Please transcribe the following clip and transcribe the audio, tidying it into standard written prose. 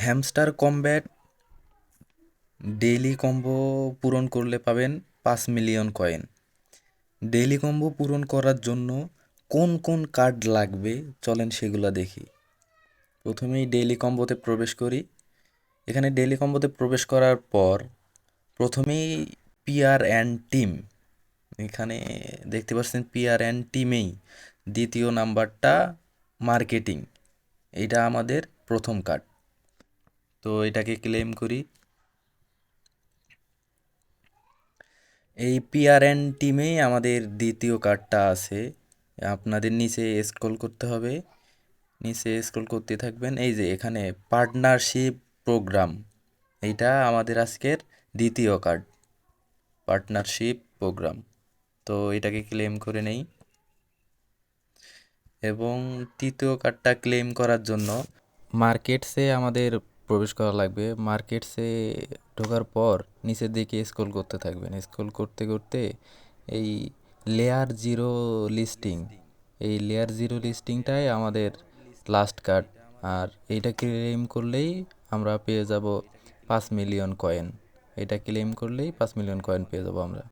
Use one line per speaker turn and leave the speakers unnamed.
Hamster combat daily combo পূরণ করলে পাবেন 5 মিলিয়ন কয়েন। ডেইলি কম্বো পূরণ করার জন্য কোন কোন কার্ড লাগবে চলেন সেগুলো দেখি। প্রথমেই ডেইলি কম্বোতে প্রবেশ করি। এখানে ডেইলি কম্বোতে প্রবেশ করার পর প্রথমেই পিআর অ্যান্ড টিম, এখানে দেখতে পাচ্ছেন পিআর অ্যান্ড টিমেই দ্বিতীয় নাম্বারটা মার্কেটিং, এটা আমাদের প্রথম কার্ড। তো এটাকে ক্লেম করি। এই পিআরএন টিমেই আমাদের দ্বিতীয় কার্ডটা আছে। আপনাদের নিচে স্ক্রল করতে হবে, নিচে স্ক্রল করতে থাকবেন। এই যে এখানে পার্টনারশিপ প্রোগ্রাম, এইটা আমাদের আজকের দ্বিতীয় কার্ড, পার্টনারশিপ প্রোগ্রাম। তো এটাকে ক্লেম করে নেই। এবং তৃতীয় কার্ডটা ক্লেম করার জন্য মার্কেটসে আমাদের প্রবেশ করা লাগবে। মার্কেটসে ঢোকার পর নিচের দিকে স্ক্রল করতে থাকবেন। স্ক্রল করতে করতে এই লেয়ার জিরো লিস্টিং, এই লেয়ার জিরো লিস্টিংটাই আমাদের লাস্ট কার্ড। আর এইটা ক্লেম করলেই আমরা পেয়ে যাব 5 মিলিয়ন কয়েন। এটা ক্লেম করলেই 5 মিলিয়ন কয়েন পেয়ে যাব আমরা।